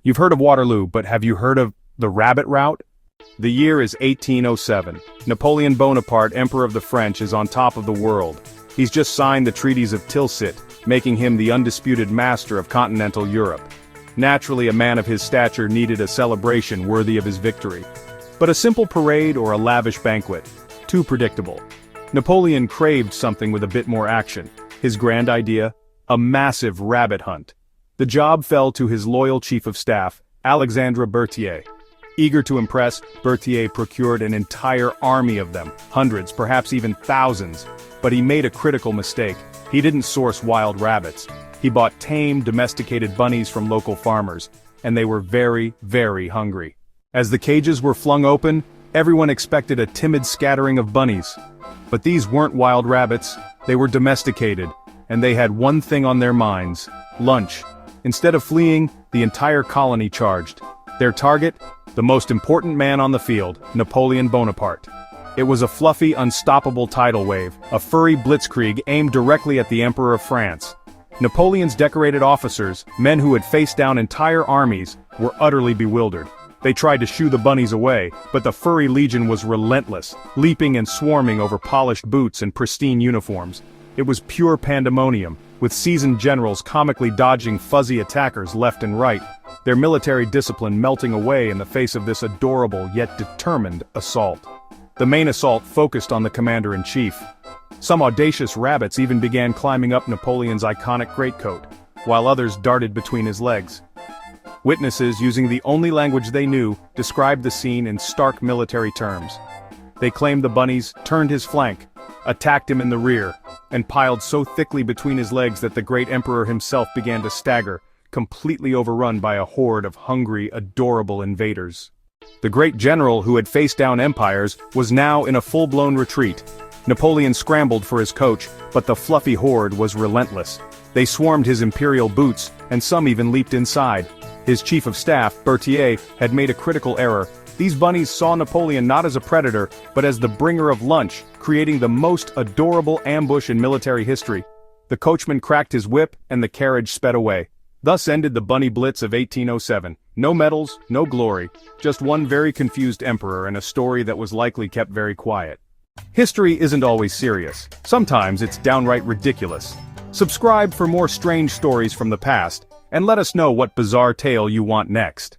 You've heard of Waterloo, but have you heard of the rabbit route? The year is 1807. Napoleon Bonaparte, Emperor of the French, is on top of the world. He's just signed the treaties of Tilsit, making him the undisputed master of continental Europe. Naturally, a man of his stature needed a celebration worthy of his victory. But a simple parade or a lavish banquet? Too predictable. Napoleon craved something with a bit more action. His grand idea? A massive rabbit hunt. The job fell to his loyal chief of staff, Alexandre Berthier. Eager to impress, Berthier procured an entire army of them, hundreds, perhaps even thousands. But he made a critical mistake. He didn't source wild rabbits. He bought tame, domesticated bunnies from local farmers, and they were very, very hungry. As the cages were flung open, everyone expected a timid scattering of bunnies. But these weren't wild rabbits, they were domesticated, and they had one thing on their minds: lunch. Instead of fleeing, the entire colony charged. Their target? The most important man on the field, Napoleon Bonaparte. It was a fluffy, unstoppable tidal wave, a furry blitzkrieg aimed directly at the Emperor of France. Napoleon's decorated officers, men who had faced down entire armies, were utterly bewildered. They tried to shoo the bunnies away, but the furry legion was relentless, leaping and swarming over polished boots and pristine uniforms. It was pure pandemonium, with seasoned generals comically dodging fuzzy attackers left and right, their military discipline melting away in the face of this adorable yet determined assault. The main assault focused on the commander-in-chief. Some audacious rabbits even began climbing up Napoleon's iconic greatcoat, while others darted between his legs. Witnesses, using the only language they knew, described the scene in stark military terms. They claimed the bunnies turned his flank, attacked him in the rear, and piled so thickly between his legs that the great emperor himself began to stagger, completely overrun by a horde of hungry, adorable invaders. The great general who had faced down empires was now in a full-blown retreat. Napoleon scrambled for his coach, but the fluffy horde was relentless. They swarmed his imperial boots, and some even leaped inside. His chief of staff, Berthier, had made a critical error. These bunnies saw Napoleon not as a predator, but as the bringer of lunch, creating the most adorable ambush in military history. The coachman cracked his whip, and the carriage sped away. Thus ended the Bunny Blitz of 1807. No medals, no glory, just one very confused emperor and a story that was likely kept very quiet. History isn't always serious. Sometimes it's downright ridiculous. Subscribe for more strange stories from the past, and let us know what bizarre tale you want next.